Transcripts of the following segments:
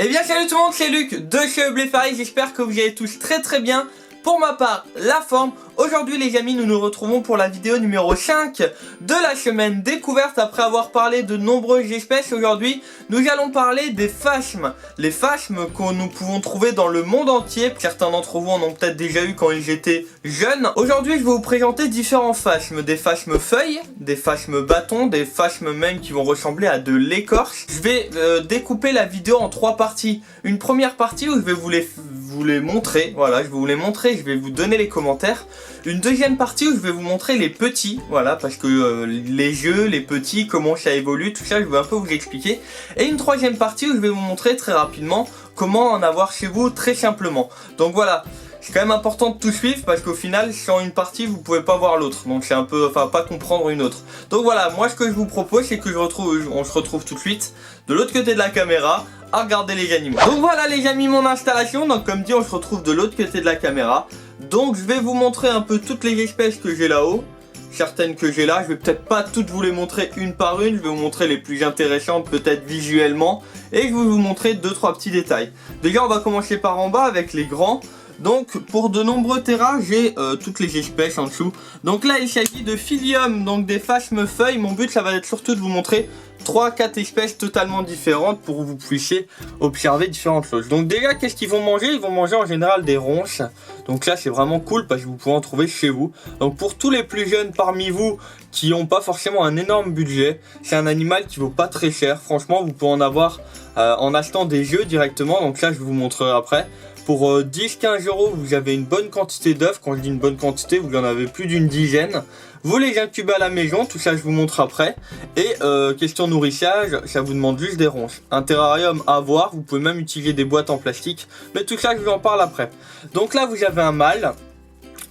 Eh bien salut tout le monde, c'est Luc de chez Bléfaris, j'espère que vous allez tous très bien. Pour ma part, la forme. Aujourd'hui les amis, nous nous retrouvons pour la vidéo numéro 5 de la semaine découverte. Après avoir parlé de nombreuses espèces, aujourd'hui nous allons parler des phasmes. Les phasmes que nous pouvons trouver dans le monde entier. Certains d'entre vous en ont peut-être déjà eu quand ils étaient jeunes. Aujourd'hui je vais vous présenter différents phasmes. Des phasmes feuilles, des phasmes bâtons, des phasmes même qui vont ressembler à de l'écorce. Je vais découper la vidéo en 3 parties. Une première partie où je vais vous les montrer, voilà, je vais vous les montrer, je vais vous donner les commentaires. Une deuxième partie où je vais vous montrer les petits, voilà, parce que les jeux, les petits, comment ça évolue, tout ça, je vais un peu vous expliquer. Et une troisième partie où je vais vous montrer très rapidement comment en avoir chez vous très simplement. Donc voilà, c'est quand même important de tout suivre parce qu'au final, sans une partie, vous pouvez pas voir l'autre. Donc c'est un peu, enfin, pas comprendre une autre. Donc voilà, moi ce que je vous propose, c'est que on se retrouve tout de suite de l'autre côté de la caméra à regarder les animaux. Donc voilà les amis, mon installation. Donc comme dit, on se retrouve de l'autre côté de la caméra. Donc je vais vous montrer un peu toutes les espèces que j'ai là-haut. Certaines que j'ai là, je vais peut-être pas toutes vous les montrer une par une. Je vais vous montrer les plus intéressantes peut-être visuellement. Et je vais vous montrer 2-3 petits détails. Déjà on va commencer par en bas avec les grands. Donc pour de nombreux terras, j'ai toutes les espèces en dessous. Donc là il s'agit de Phyllium, donc des phasmes feuilles. Mon but ça va être surtout de vous montrer 3-4 espèces totalement différentes pour que vous puissiez observer différentes choses. Donc déjà qu'est-ce qu'ils vont manger? Ils vont manger en général des ronces. Donc là c'est vraiment cool parce que vous pouvez en trouver chez vous. Donc pour tous les plus jeunes parmi vous qui n'ont pas forcément un énorme budget, c'est un animal qui vaut pas très cher. Franchement vous pouvez en avoir en achetant des jeux directement. Donc là je vais vous montrerai après. Pour 10-15 euros, vous avez une bonne quantité d'œufs. Quand je dis une bonne quantité, vous en avez plus d'une dizaine. Vous les incubez à la maison, tout ça je vous montre après. Et question nourrissage, ça vous demande juste des ronces. Un terrarium à voir, vous pouvez même utiliser des boîtes en plastique. Mais tout ça je vous en parle après. Donc là vous avez un mâle.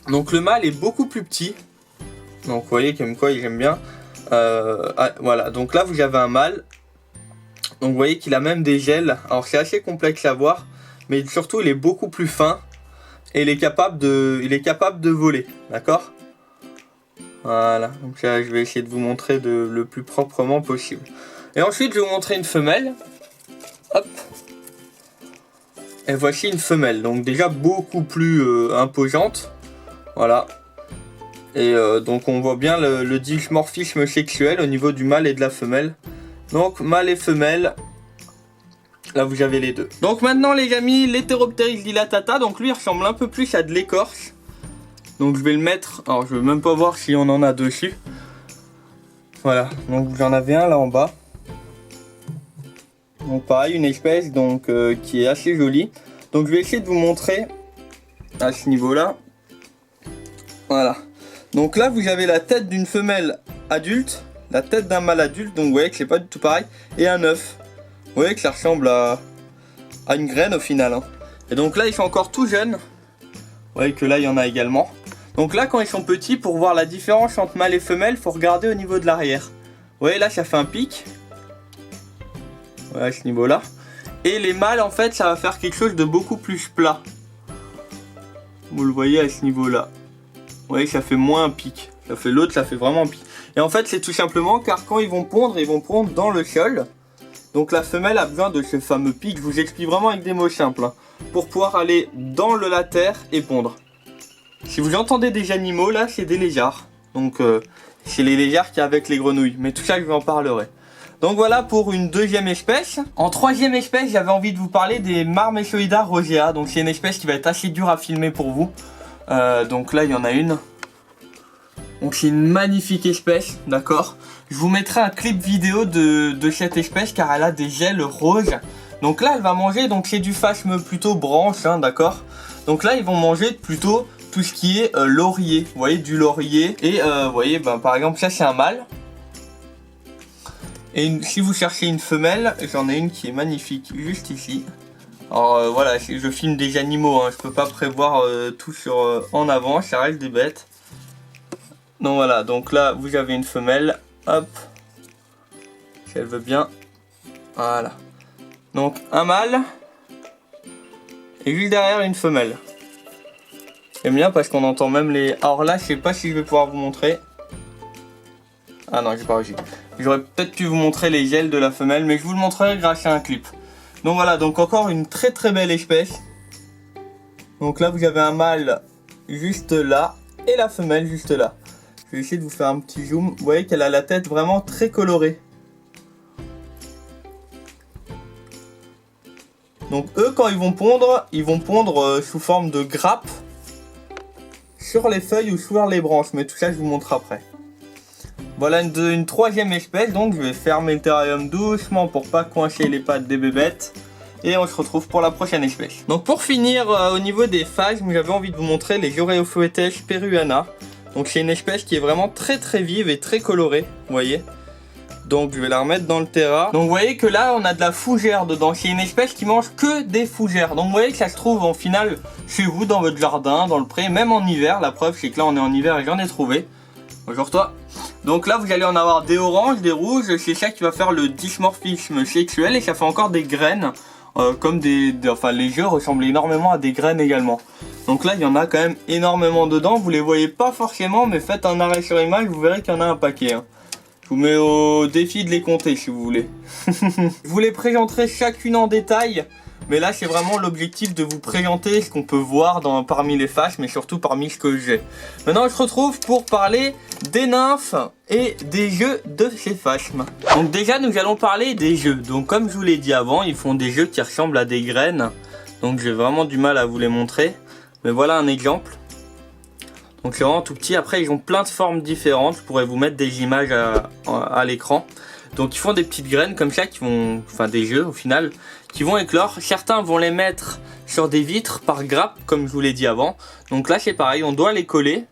Donc le mâle est beaucoup plus petit. Donc vous voyez comme quoi j'aime bien. Voilà, donc là vous avez un mâle. Donc vous voyez qu'il a même des gels. Alors c'est assez complexe à voir. Mais surtout il est beaucoup plus fin et il est capable de voler, d'accord? Voilà, donc là je vais essayer de vous montrer le plus proprement possible. Et ensuite je vais vous montrer une femelle. Hop. Et voici une femelle, donc déjà beaucoup plus imposante. Voilà. Et donc on voit bien le dimorphisme sexuel au niveau du mâle et de la femelle. Donc mâle et femelle. Là vous avez les deux. Donc maintenant les amis, l'Heteropteris dilatata, donc lui il ressemble un peu plus à de l'écorce. Donc je vais le mettre, alors je vais même pas voir si on en a dessus. Voilà, donc vous en avez un là en bas. Donc pareil, une espèce donc qui est assez jolie. Donc je vais essayer de vous montrer à ce niveau là. Voilà. Donc là vous avez la tête d'une femelle adulte, la tête d'un mâle adulte, donc vous voyez que c'est pas du tout pareil, et un œuf. Vous voyez que ça ressemble à une graine au final. Hein. Et donc là ils sont encore tout jeunes. Vous voyez que là il y en a également. Donc là quand ils sont petits, pour voir la différence entre mâle et femelle, il faut regarder au niveau de l'arrière. Vous voyez là ça fait un pic. Voilà à ce niveau là. Et les mâles en fait ça va faire quelque chose de beaucoup plus plat. Vous le voyez à ce niveau là. Vous voyez que ça fait moins un pic. Ça fait l'autre, ça fait vraiment un pic. Et en fait c'est tout simplement car quand ils vont pondre dans le sol. Donc la femelle a besoin de ce fameux pic, je vous explique vraiment avec des mots simples, hein, pour pouvoir aller dans la terre et pondre. Si vous entendez des animaux, là c'est des lézards. Donc c'est les lézards qu'il y a avec les grenouilles, mais tout ça je vous en parlerai. Donc voilà pour une deuxième espèce. En troisième espèce, j'avais envie de vous parler des Marmesoida rosea. Donc c'est une espèce qui va être assez dure à filmer pour vous. Donc là il y en a une. Donc c'est une magnifique espèce, d'accord. Je vous mettrai un clip vidéo de cette espèce car elle a des gels roses. Donc là elle va manger, donc c'est du phasme plutôt branche, hein, d'accord. Donc là ils vont manger plutôt tout ce qui est laurier, vous voyez, du laurier. Et vous voyez, ben, par exemple ça c'est un mâle. Et si vous cherchez une femelle, j'en ai une qui est magnifique, juste ici. Alors voilà, je filme des animaux, hein, je peux pas prévoir tout en avant, ça reste des bêtes. Donc voilà, donc là vous avez une femelle, hop, si elle veut bien, voilà. Donc un mâle, et juste derrière une femelle. J'aime bien parce qu'on entend même les... Alors là je sais pas si je vais pouvoir vous montrer. Ah non j'ai pas réussi. J'aurais peut-être pu vous montrer les ailes de la femelle, mais je vous le montrerai grâce à un clip. Donc voilà, donc encore une très très belle espèce. Donc là vous avez un mâle juste là et la femelle juste là. Je vais essayer de vous faire un petit zoom. Vous voyez qu'elle a la tête vraiment très colorée. Donc eux quand ils vont pondre sous forme de grappe sur les feuilles ou sur les branches. Mais tout ça je vous montre après. Voilà une troisième espèce, donc je vais fermer le terrarium doucement pour pas coincer les pattes des bébêtes. Et on se retrouve pour la prochaine espèce. Donc pour finir au niveau des phasmes, j'avais envie de vous montrer les Oreophoetes peruana. Donc c'est une espèce qui est vraiment très très vive et très colorée, vous voyez. Donc je vais la remettre dans le terra. Donc vous voyez que là on a de la fougère dedans. C'est une espèce qui mange que des fougères. Donc vous voyez que ça se trouve en final chez vous, dans votre jardin, dans le pré, même en hiver. La preuve c'est que là on est en hiver et j'en ai trouvé. Bonjour toi. Donc là vous allez en avoir des oranges, des rouges. C'est ça qui va faire le dimorphisme sexuel. Et ça fait encore des graines. Comme enfin les œufs ressemblent énormément à des graines également. Donc là il y en a quand même énormément dedans. Vous les voyez pas forcément, mais faites un arrêt sur image, vous verrez qu'il y en a un paquet. Hein. Je vous mets au défi de les compter si vous voulez. Je vous les présenterai chacune en détail. Mais là c'est vraiment l'objectif de vous présenter ce qu'on peut voir parmi les phasmes, mais surtout parmi ce que j'ai. Maintenant je retrouve pour parler des nymphes et des jeux de ces phasmes. Donc déjà nous allons parler des jeux. Donc comme je vous l'ai dit avant, ils font des jeux qui ressemblent à des graines. Donc j'ai vraiment du mal à vous les montrer. Mais voilà un exemple. Donc c'est vraiment tout petit. Après ils ont plein de formes différentes. Je pourrais vous mettre des images à l'écran. Donc ils font des petites graines comme ça qui vont, enfin des jeux au final, qui vont éclore. Certains vont les mettre sur des vitres par grappe comme je vous l'ai dit avant. Donc là c'est pareil, on doit les coller.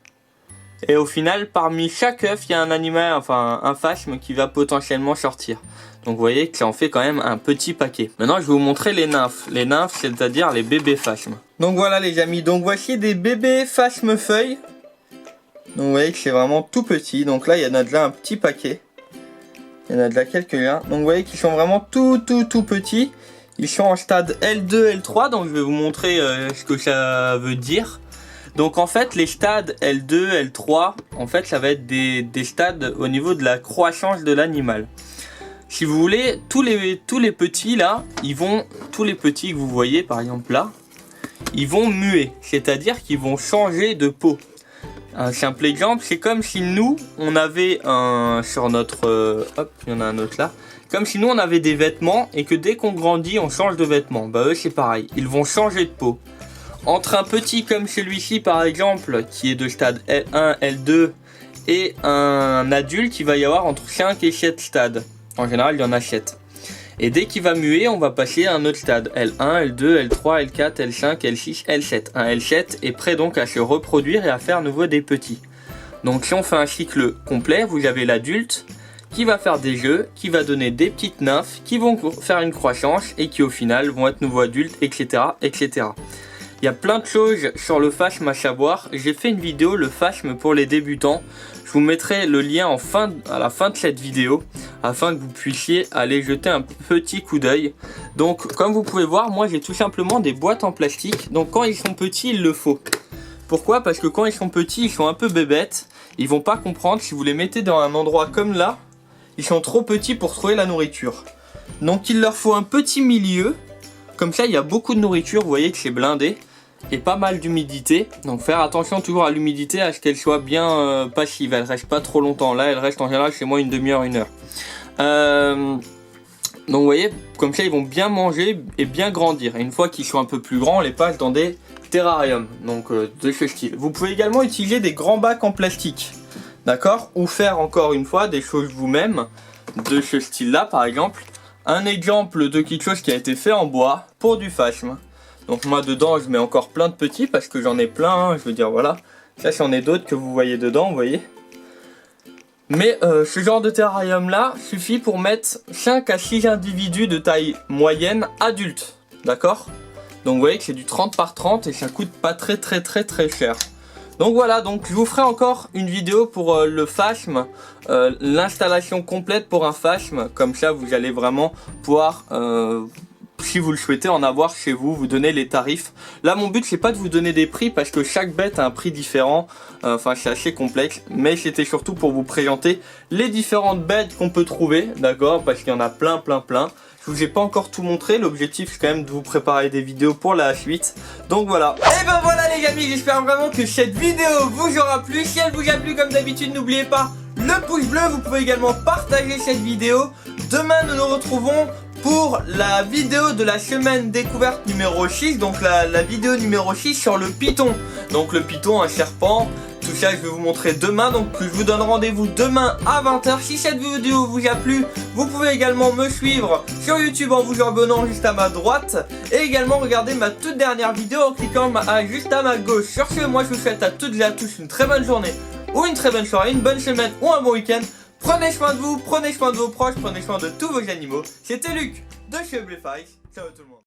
Et au final parmi chaque œuf il y a un animal, enfin un phasme qui va potentiellement sortir. Donc vous voyez que ça en fait quand même un petit paquet. Maintenant je vais vous montrer les nymphes. Les nymphes c'est-à-dire les bébés phasmes. Donc voilà les amis, donc voici des bébés phasmes feuilles. Donc vous voyez que c'est vraiment tout petit. Donc là il y en a déjà un petit paquet. Il y en a déjà quelques-uns. Donc vous voyez qu'ils sont vraiment tout petits. Ils sont en stade L2, L3. Donc je vais vous montrer ce que ça veut dire. Donc en fait les stades L2, L3, en fait ça va être des stades au niveau de la croissance de l'animal. Si vous voulez, tous les petits là, tous les petits que vous voyez par exemple là, ils vont muer. C'est-à-dire qu'ils vont changer de peau. Un simple exemple, c'est comme si nous, on avait sur notre... hop, il y en a un autre là. Comme si nous, on avait des vêtements et que dès qu'on grandit, on change de vêtements. Bah eux, c'est pareil. Ils vont changer de peau. Entre un petit comme celui-ci, par exemple, qui est de stade L1, L2, et un adulte, il va y avoir entre 5 et 7 stades. En général, il y en a 7. Et dès qu'il va muer, on va passer à un autre stade. L1, L2, L3, L4, L5, L6, L7. Un L7 est prêt donc à se reproduire et à faire à nouveau des petits. Donc si on fait un cycle complet, vous avez l'adulte qui va faire des jeux, qui va donner des petites nymphes, qui vont faire une croissance et qui au final vont être nouveaux adultes, etc. etc. Il y a plein de choses sur le phasme à savoir. J'ai fait une vidéo, le phasme pour les débutants. Je vous mettrai le lien à la fin de cette vidéo afin que vous puissiez aller jeter un petit coup d'œil. Donc comme vous pouvez voir, moi j'ai tout simplement des boîtes en plastique. Donc quand ils sont petits, il le faut. Pourquoi? Parce que quand ils sont petits, ils sont un peu bébêtes. Ils vont pas comprendre. Si vous les mettez dans un endroit comme là, ils sont trop petits pour trouver la nourriture. Donc il leur faut un petit milieu. Comme ça il y a beaucoup de nourriture, vous voyez que c'est blindé. Et pas mal d'humidité, donc faire attention toujours à l'humidité, à ce qu'elle soit bien passive, elle reste pas trop longtemps. Là elle reste en général chez moi une demi-heure, 1 heure. Donc vous voyez, comme ça ils vont bien manger et bien grandir. Et une fois qu'ils sont un peu plus grands, on les passe dans des terrariums, donc de ce style. Vous pouvez également utiliser des grands bacs en plastique, d'accord, ou faire encore une fois des choses vous-même de ce style là. Par exemple, un exemple de quelque chose qui a été fait en bois pour du phasme. Donc moi dedans je mets encore plein de petits parce que j'en ai plein, hein, je veux dire voilà. Ça c'en est d'autres que vous voyez dedans, vous voyez. Mais ce genre de terrarium là suffit pour mettre 5 à 6 individus de taille moyenne adultes, d'accord. Donc vous voyez que c'est du 30 par 30 et ça coûte pas très cher. Donc voilà, donc je vous ferai encore une vidéo pour le phasme, l'installation complète pour un phasme. Comme ça vous allez vraiment pouvoir si vous le souhaitez en avoir chez vous, vous donner les tarifs. Là mon but c'est pas de vous donner des prix parce que chaque bête a un prix différent, enfin c'est assez complexe, mais c'était surtout pour vous présenter les différentes bêtes qu'on peut trouver, d'accord, parce qu'il y en a plein. Je vous ai pas encore tout montré, l'objectif c'est quand même de vous préparer des vidéos pour la suite. Donc voilà. Et ben voilà les amis, j'espère vraiment que cette vidéo vous aura plu. Si elle vous a plu comme d'habitude, n'oubliez pas le pouce bleu. Vous pouvez également partager cette vidéo. Demain nous nous retrouvons pour la vidéo de la semaine découverte numéro 6. Donc la vidéo numéro 6 sur le python. Donc le python, un serpent. Tout ça je vais vous montrer demain, donc je vous donne rendez-vous demain à 20 h. Si cette vidéo vous a plu, vous pouvez également me suivre sur YouTube en vous abonnant juste à ma droite. Et également regarder ma toute dernière vidéo en cliquant juste à ma gauche. Sur ce, moi je vous souhaite à toutes et à tous une très bonne journée, ou une très bonne soirée, une bonne semaine ou un bon week-end. Prenez soin de vous, prenez soin de vos proches, prenez soin de tous vos animaux. C'était Luc de chez Blueface. Ciao tout le monde.